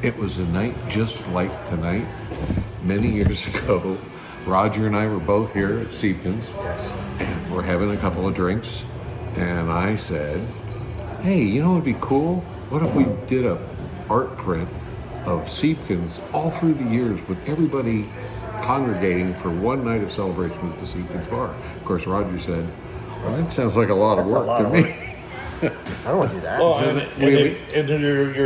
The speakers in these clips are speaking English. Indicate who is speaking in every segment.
Speaker 1: It was a night just like tonight. Many years ago, Roger and I were both here at Siebkens.
Speaker 2: Yes.
Speaker 1: And we're having a couple of drinks. And I said, hey, you know what would be cool? What if we did a art print of Siebkens all through the years with everybody congregating for one night of celebration at the Siebkens bar? Of course, Roger said, well, that sounds like a lot of work to me.
Speaker 2: I don't want to do that.
Speaker 3: Well,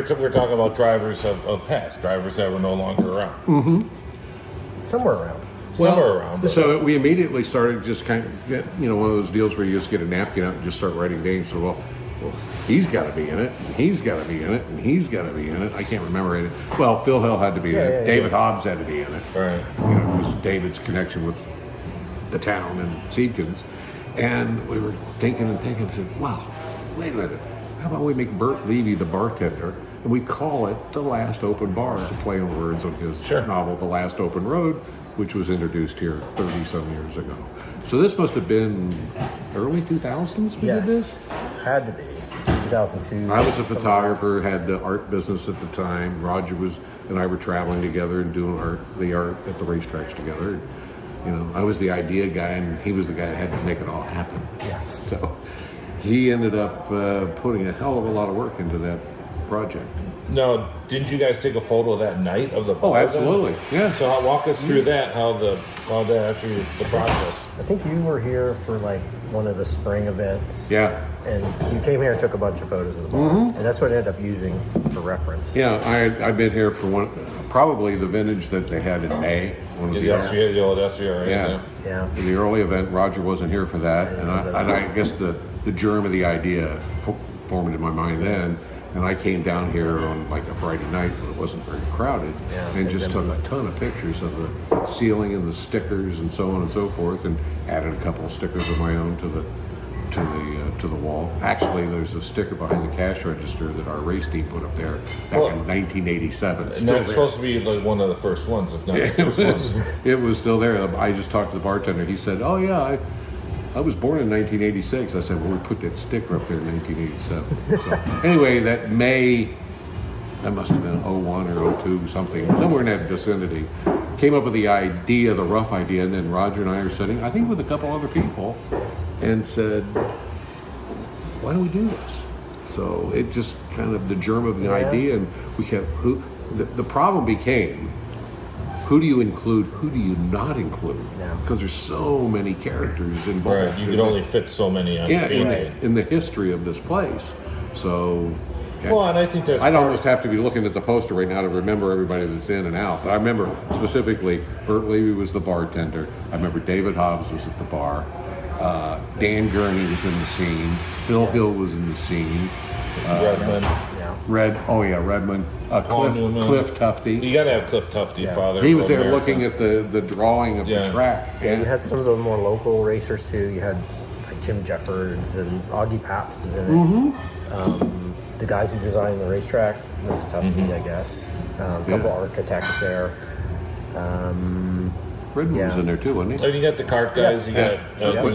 Speaker 1: So
Speaker 3: we're talking about drivers of past, drivers that were no longer around.
Speaker 2: Somewhere around.
Speaker 3: Somewhere around.
Speaker 1: So we immediately started just kind of, one of those deals where you just get a napkin out and just start writing names. So, well, he's got to be in it, and he's got to be in it, and he's got to be in it. I can't remember it. Well, Phil Hill had to be in it. David Hobbs had to be in it.
Speaker 3: Right.
Speaker 1: Because David's connection with the town and Siebkens. And we were thinking and said, wow, wait a minute. How about we make Bert Levy the bartender, and we call it The Last Open Bar, to play on words on his novel, The Last Open Road, which was introduced here 30-some years ago. So this must have been early 2000s we did this?
Speaker 2: Had to be. 2002.
Speaker 1: I was a photographer, had the art business at the time. Roger and I were traveling together and doing the art at the racetracks together. I was the idea guy, and he was the guy that had to make it all happen.
Speaker 2: Yes.
Speaker 1: So he ended up putting a hell of a lot of work into that project.
Speaker 3: Now, didn't you guys take a photo that night of the bar?
Speaker 1: Oh, absolutely.
Speaker 3: Then?
Speaker 1: Yeah.
Speaker 3: So walk us through that, how the process.
Speaker 2: I think you were here for like one of the spring events.
Speaker 1: Yeah.
Speaker 2: And you came here and took a bunch of photos of the bar. And that's what I ended up using for reference.
Speaker 1: Yeah, I've been here for probably the vintage that they had in May.
Speaker 3: The old SVR, right?
Speaker 2: Yeah.
Speaker 1: In the early event, Roger wasn't here for that, and I guess the germ of the idea formed in my mind then, and I came down here on like a Friday night when it wasn't very crowded, and just took a ton of pictures of the ceiling and the stickers and so on and so forth, and added a couple of stickers of my own to the wall. Actually, there's a sticker behind the cash register that our race team put up there back in 1987.
Speaker 3: And that's supposed to be like one of the first ones, if not the first ones.
Speaker 1: It was still there. I just talked to the bartender. He said, oh yeah, I was born in 1986. I said, well, we put that sticker up there in 1987. So anyway, that May, that must have been 01 or 02, somewhere in that vicinity, came up with the rough idea, and then Roger and I are sitting, I think with a couple other people, and said, why don't we do this? So it just kind of the germ of the idea, and we kept, the problem became, who do you include, who do you not include? Yeah. Because there's so many characters involved.
Speaker 3: Right, you could only fit so many on
Speaker 1: in the history of this place. So,
Speaker 3: well, and I think that's
Speaker 1: I'd almost have to be looking at the poster right now to remember everybody that's in and out. But I remember specifically, Bert Levy was the bartender. I remember David Hobbs was at the bar. Dan Gurney was in the scene. Phil Hill was in the scene.
Speaker 3: Redmond.
Speaker 1: Redmond. Cliff Tufty.
Speaker 3: You got to have Cliff Tufty, father.
Speaker 1: He was there looking at the drawing of the track.
Speaker 2: Yeah, you had some of the more local racers too. You had like Jim Jeffords and Augie Pabst was in it. The guys who designed the racetrack was Tufty, I guess. A couple architects there.
Speaker 1: Redmond was in there too, wasn't he?
Speaker 3: And you got the kart guys. You got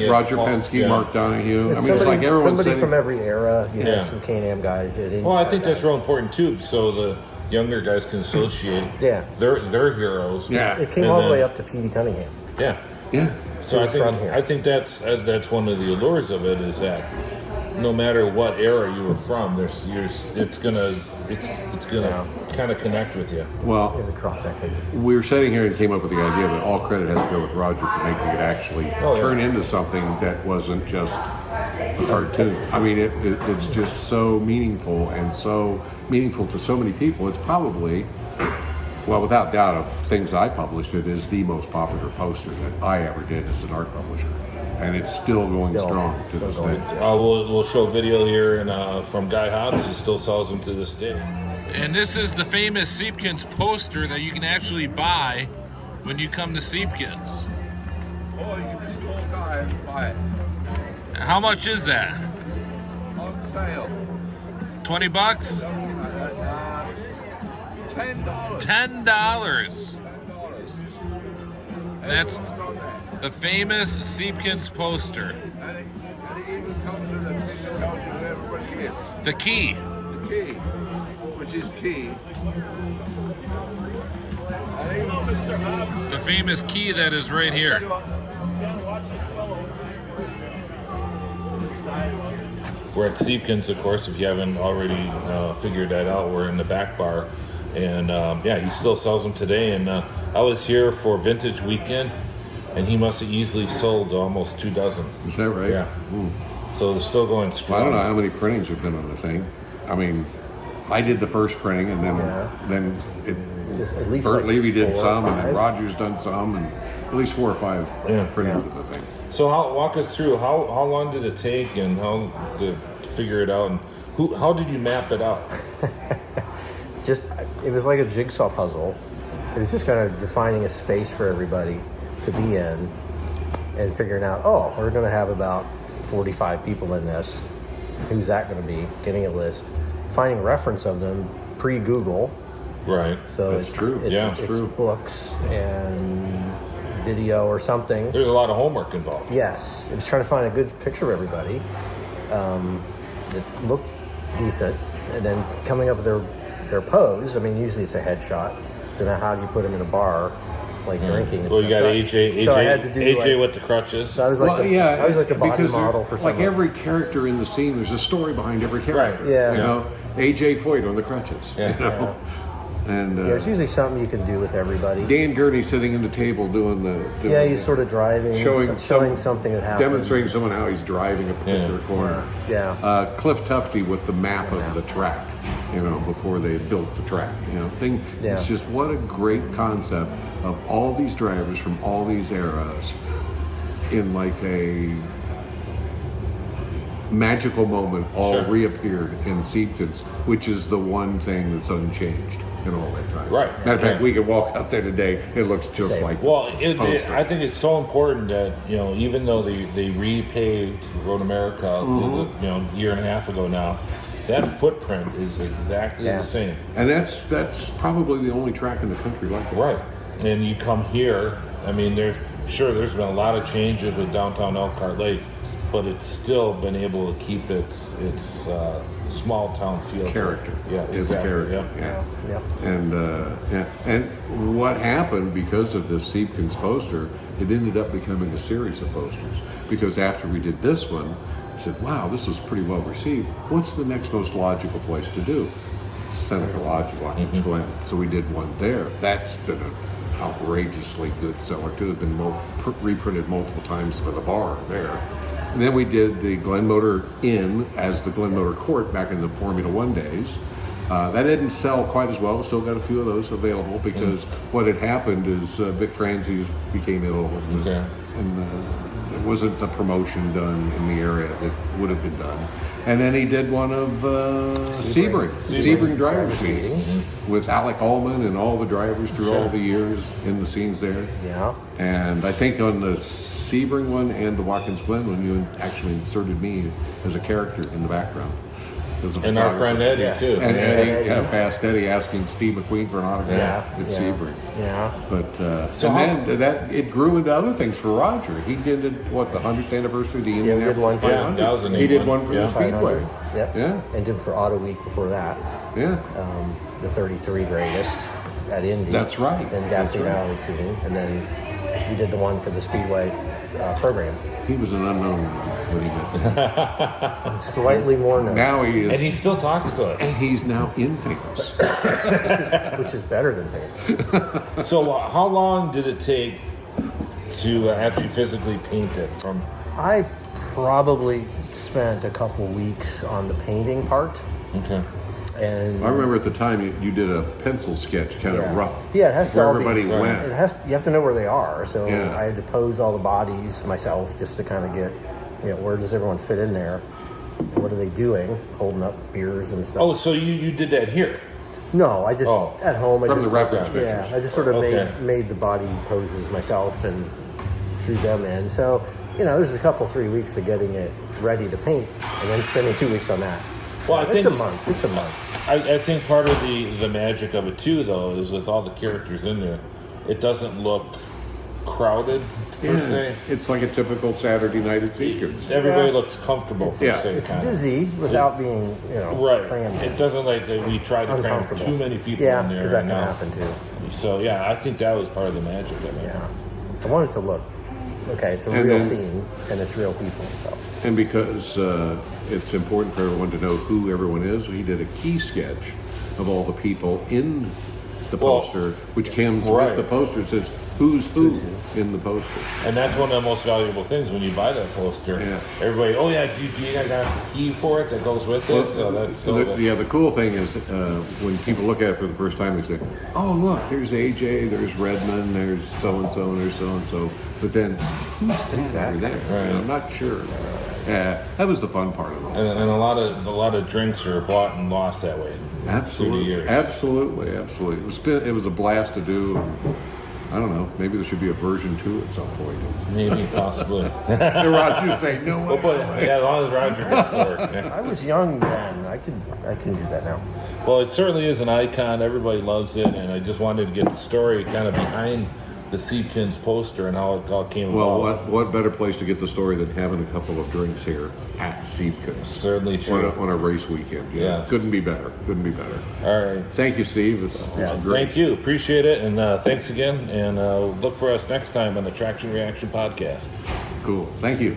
Speaker 1: Roger Penske, Mark Donahue. I mean, it's like everyone's
Speaker 2: somebody from every era. You had some Can-Am guys.
Speaker 3: Well, I think that's real important too, so the younger guys can associate their heroes.
Speaker 1: Yeah,
Speaker 2: it came all the way up to P.D. Cunningham.
Speaker 1: Yeah.
Speaker 3: So I think that's one of the allures of it, is that no matter what era you were from, it's gonna kind of connect with you.
Speaker 1: Well, we were sitting here and came up with the idea, but all credit has to go with Roger for making it actually turn into something that wasn't just a cartoon. I mean, it's just so meaningful and so meaningful to so many people. It's probably, well, without doubt, of things I published, it is the most popular poster that I ever did as an art publisher. And it's still going strong to this day.
Speaker 3: We'll show video here and from Guy Hobbs. He still sells them to this day.
Speaker 4: And this is the famous Siebkens poster that you can actually buy when you come to Siebkens.
Speaker 5: Oh, you can just go to Guy and buy it.
Speaker 4: How much is that?
Speaker 5: On sale.
Speaker 4: 20 bucks?
Speaker 5: $10.
Speaker 4: $10. That's the famous Siebkens poster.
Speaker 5: And it even comes with a thing that tells you who everybody is.
Speaker 4: The key.
Speaker 5: key, which is key.
Speaker 4: The famous key that is right here.
Speaker 3: We're at Siebkens, of course, if you haven't already figured that out. We're in the back bar. And yeah, he still sells them today. And I was here for Vintage Weekend, and he must have easily sold almost 2 dozen.
Speaker 1: Is that right?
Speaker 3: Yeah.
Speaker 1: Ooh.
Speaker 3: So they're still going
Speaker 1: Well,
Speaker 3: strong.
Speaker 1: I don't know how many printings have been on the thing. I mean, I did the first printing, and then
Speaker 2: At least
Speaker 1: Bert
Speaker 2: like
Speaker 1: Levy did
Speaker 2: 4 or
Speaker 1: some, and then
Speaker 2: 5.
Speaker 1: Roger's done some, and at least 4 or 5 printings of the thing.
Speaker 3: So walk us through how long did it take, and how to figure it out, and how did you map it out?
Speaker 2: It was like a jigsaw puzzle. It was just kind of defining a space for everybody to be in and figuring out, we're going to have about 45 people in this. Who's that going to be? Getting a list. Finding reference of them pre-Google.
Speaker 3: Right.
Speaker 2: So
Speaker 1: That's true.
Speaker 2: It's
Speaker 1: It's true.
Speaker 2: books and video or something.
Speaker 3: There's a lot of homework involved.
Speaker 2: Yes. It was trying to find a good picture of everybody that looked decent, and then coming up with their pose. I mean, usually it's a headshot. So now how do you put them in a bar, like drinking? And
Speaker 3: Well, you
Speaker 2: stuff?
Speaker 3: got
Speaker 2: So
Speaker 3: AJ.
Speaker 2: So I had to do
Speaker 3: AJ with the crutches.
Speaker 2: So I was like, I was like the body
Speaker 1: because
Speaker 2: model for
Speaker 1: like
Speaker 2: someone.
Speaker 1: every character in the scene, there's a story behind every character.
Speaker 3: Right.
Speaker 2: Yeah.
Speaker 1: You know, AJ Foyt on the crutches.
Speaker 3: Yeah.
Speaker 1: You know? And
Speaker 2: There's usually something you can do with everybody.
Speaker 1: Dan Gurney sitting in the table doing the
Speaker 2: Yeah, he's sort of driving, showing something that happened.
Speaker 1: demonstrating someone how he's driving a particular corner.
Speaker 2: Yeah.
Speaker 1: Cliff Tufty with the map of the track, you know, before they built the track. You know, it's just what a great concept of all these drivers from all these eras in like a magical moment all reappeared in Siebkens, which is the one thing that's unchanged in all that time.
Speaker 3: Right.
Speaker 1: Matter of fact,
Speaker 3: Yeah.
Speaker 1: we could walk out there today, it looks just
Speaker 2: Same.
Speaker 1: like
Speaker 3: Well,
Speaker 1: poster.
Speaker 3: I think it's so important that, you know, even though they repaved Road America, you know, a year and a half ago now, that footprint is exactly the same.
Speaker 1: And that's probably the only track in the country like that.
Speaker 3: Right. And you come here, I mean, there's been a lot of changes with downtown Elkhart Lake, but it's still been able to keep its small town feel. to it.
Speaker 1: Character.
Speaker 3: Yeah,
Speaker 1: Is a
Speaker 3: exactly.
Speaker 1: character.
Speaker 3: Yeah.
Speaker 1: And and what happened because of this Siebkens poster, it ended up becoming a series of posters. Because after we did this one, I said, wow, this was pretty well received. What's the next most logical place to do? Seneca Lodge, Watkins Glen. So we did one there. That's been an outrageously good seller too. It's been reprinted multiple times for the bar there. And then we did the Glen Motor Inn as the Glen Motor Court back in the Formula One days. That didn't sell quite as well. Still got a few of those available because what had happened is Vic Franzese became ill, and there wasn't the promotion done in the area that would have been done. And then he did one of Sebring Drivers Meeting with Alec Ullman and all the drivers through all the years in the scenes there.
Speaker 2: Yeah.
Speaker 1: And I think on the Sebring one and the Watkins Glen one, you actually inserted me as a character in the background. As a
Speaker 3: And our friend
Speaker 1: photographer.
Speaker 3: Eddie, too.
Speaker 1: And Eddie,
Speaker 2: Eddie.
Speaker 1: Fast Eddie asking Steve McQueen for an autograph at Sebring.
Speaker 2: Yeah.
Speaker 1: But
Speaker 3: So
Speaker 1: then that it grew into other things for Roger. He did the 100th anniversary of the
Speaker 2: we did
Speaker 1: Indianapolis
Speaker 2: one for-
Speaker 1: 500.
Speaker 3: that was a neat
Speaker 1: He did
Speaker 3: one.
Speaker 1: one for the
Speaker 3: Yeah.
Speaker 1: Speedway.
Speaker 2: 500. Yep.
Speaker 1: Yeah.
Speaker 2: And did for Auto Week before that.
Speaker 1: Yeah.
Speaker 2: The 33 greatest at Indy.
Speaker 1: That's right.
Speaker 2: And
Speaker 1: That's
Speaker 2: Gasoline
Speaker 1: right.
Speaker 2: Alley Seating. And then we did the one for the Speedway program.
Speaker 1: He was an unknown when he did.
Speaker 2: Slightly more known,
Speaker 1: Now he is.
Speaker 3: And he still talks to us.
Speaker 1: and he's now infamous.
Speaker 2: which is better than paint.
Speaker 3: So how long did it take to actually physically paint it from?
Speaker 2: I probably spent a couple weeks on the painting part.
Speaker 3: Okay.
Speaker 2: And
Speaker 1: I remember at the time you did a pencil sketch, kind of rough.
Speaker 2: Yeah, it has to
Speaker 1: where
Speaker 2: all be-
Speaker 1: everybody
Speaker 2: It
Speaker 1: went.
Speaker 2: you have to know where they are. So
Speaker 1: Yeah.
Speaker 2: I had to pose all the bodies myself just to kind of get, where does everyone fit in there? And what are they doing? Holding up beers and stuff.
Speaker 3: Oh, so you did that here?
Speaker 2: No, I just at home. I
Speaker 1: From
Speaker 2: just,
Speaker 1: the reference
Speaker 2: yeah,
Speaker 1: pictures.
Speaker 2: I just sort of
Speaker 3: Okay.
Speaker 2: made the body poses myself and threw them in. So there's a couple 3 weeks of getting it ready to paint, and then spending 2 weeks on that.
Speaker 3: Well, I
Speaker 2: it's
Speaker 3: think-
Speaker 2: a month. It's a month.
Speaker 3: I think part of the magic of it too, though, is with all the characters in there, it doesn't look crowded per se.
Speaker 1: It's like a typical Saturday night at Siebkens.
Speaker 3: Everybody looks comfortable. Per
Speaker 1: Yeah.
Speaker 3: se,
Speaker 2: It's
Speaker 3: kinda.
Speaker 2: busy without being,
Speaker 3: Right.
Speaker 2: crammed.
Speaker 3: It doesn't like that we try to cram
Speaker 2: Uncomfortable.
Speaker 3: too many people
Speaker 2: Yeah,
Speaker 3: in there.
Speaker 2: because that
Speaker 3: and
Speaker 2: can
Speaker 3: now-
Speaker 2: happen too.
Speaker 3: So yeah, I think that was part of the magic of it.
Speaker 2: Yeah. I want it to look, okay, it's a
Speaker 1: And
Speaker 2: real
Speaker 1: then-
Speaker 2: scene and it's real people. So.
Speaker 1: And because it's important for everyone to know who everyone is, he did a key sketch of all the people in the
Speaker 3: Well,
Speaker 1: poster, which comes
Speaker 3: right.
Speaker 1: with the poster. It says who's who in the poster.
Speaker 3: And that's one of the most valuable things when you buy that poster.
Speaker 1: Yeah.
Speaker 3: Everybody, oh yeah, do you guys have a key for it that goes with it? So that's
Speaker 1: The cool thing is when people look at it for the first time, they say, "Oh, look, there's AJ, there's Redmond, there's so and so, and there's so and so." But then, who's that over there?
Speaker 3: Right.
Speaker 1: I'm not sure. That was the fun part of it.
Speaker 3: and a lot of drinks are bought and lost that way. Through the
Speaker 1: Absolutely,
Speaker 3: years.
Speaker 1: absolutely. It was a blast to do. I don't know. Maybe there should be a version 2 at some point.
Speaker 3: Maybe, possibly.
Speaker 1: And Roger's saying, "No way."
Speaker 3: But yeah, as long as Roger gets to work. Yeah.
Speaker 2: I was young then. I can do that now.
Speaker 3: Well, it certainly is an icon. Everybody loves it, and I just wanted to get the story kind of behind the Siebkens poster and how it all came
Speaker 1: Well,
Speaker 3: about.
Speaker 1: what better place to get the story than having a couple of drinks here at Siebkens
Speaker 3: Certainly true.
Speaker 1: on a race weekend? Yeah.
Speaker 3: Yes.
Speaker 1: Couldn't be better. Couldn't be better.
Speaker 3: All right.
Speaker 1: Thank you, Steve. It's great.
Speaker 3: Thank you. Appreciate it. And thanks again. And look for us next time on the Traction Reaction Podcast.
Speaker 1: Cool. Thank you.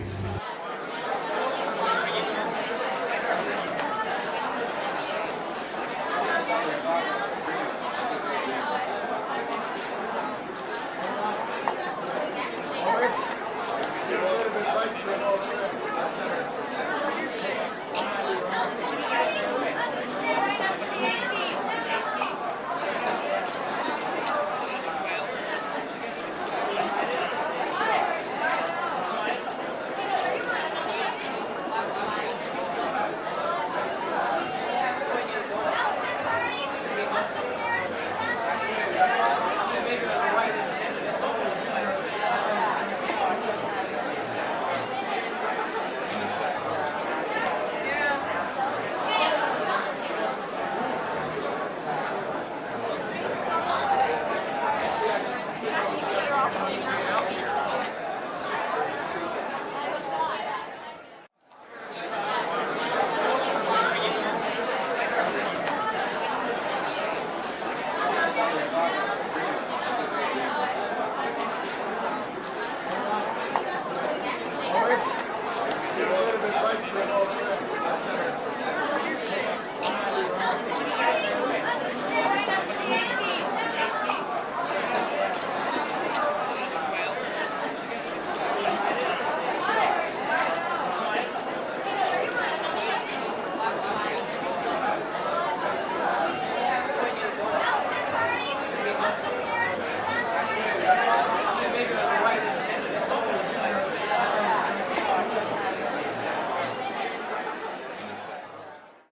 Speaker 5: A little bit like